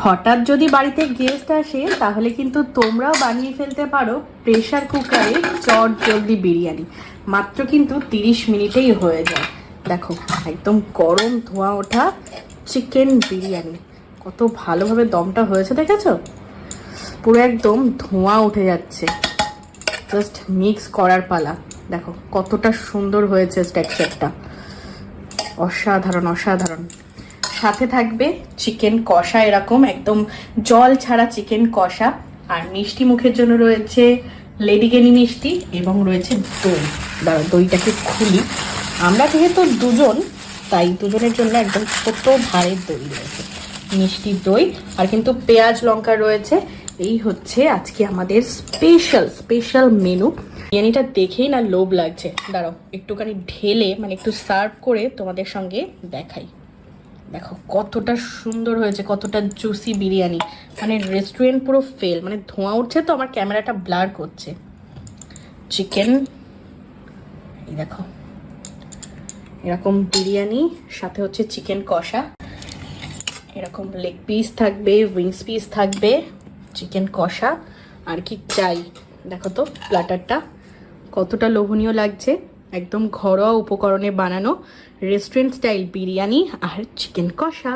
হঠাৎ যদি বাড়িতে গেস্ট আসে তাহলে কিন্তু তোমরাও বানিয়ে ফেলতে পারো প্রেসার কুকারে চট জলদি বিরিয়ানি। মাত্র কিন্তু 30 মিনিটেই হয়ে যায়। দেখো একদম গরম ধোঁয়া ওঠা চিকেন বিরিয়ানি, কত ভালোভাবে দমটা হয়েছে দেখেছো? পুরো একদম ধোঁয়া উঠে যাচ্ছে। জাস্ট মিক্স করার পালা। দেখো কতটা সুন্দর হয়েছে টেক্সচারটা, অসাধারণ অসাধারণ। সাথে থাকবে চিকেন কষা, এরকম একদম জল ছাড়া চিকেন কষা। আর মিষ্টি মুখের জন্য রয়েছে লেডিকেনি মিষ্টি এবং রয়েছে দই। দাঁড়া দইটাকে খুলি। আমরা যেহেতু দুজন, তাই দুজনের জন্য একদম ছোট ভাঁড়ের দই রয়েছে, মিষ্টি দই। আর কিন্তু পেঁয়াজ লঙ্কা রয়েছে। এই হচ্ছে আজকে আমাদের স্পেশাল মেনু। বিরিয়ানিটা দেখেই না লোভ লাগছে। দাঁড়াও একটুখানি ঢেলে মানে একটু সার্ভ করে তোমাদের সঙ্গে দেখাই। দেখো কতটা সুন্দর হয়েছে, কতটা জুসি বিরিয়ানি। মানে রেস্টুরেন্ট পুরো ফেল, মানে ধোঁয়া উঠছে তো আমার ক্যামেরাটা ব্লার করছে। চিকেন এই দেখো, এরকম বিরিয়ানি, সাথে হচ্ছে চিকেন কষা, এরকম লেগ পিস থাকবে, উইংস পিস থাকবে, চিকেন কষা। আর কি চাই? দেখো তো প্ল্যাটারটা কতটা লোভনীয় লাগছে। একদম ঘরোয়া উপকরণে বানানো রেস্টুরেন্ট স্টাইল বিরিয়ানি আর চিকেন কষা।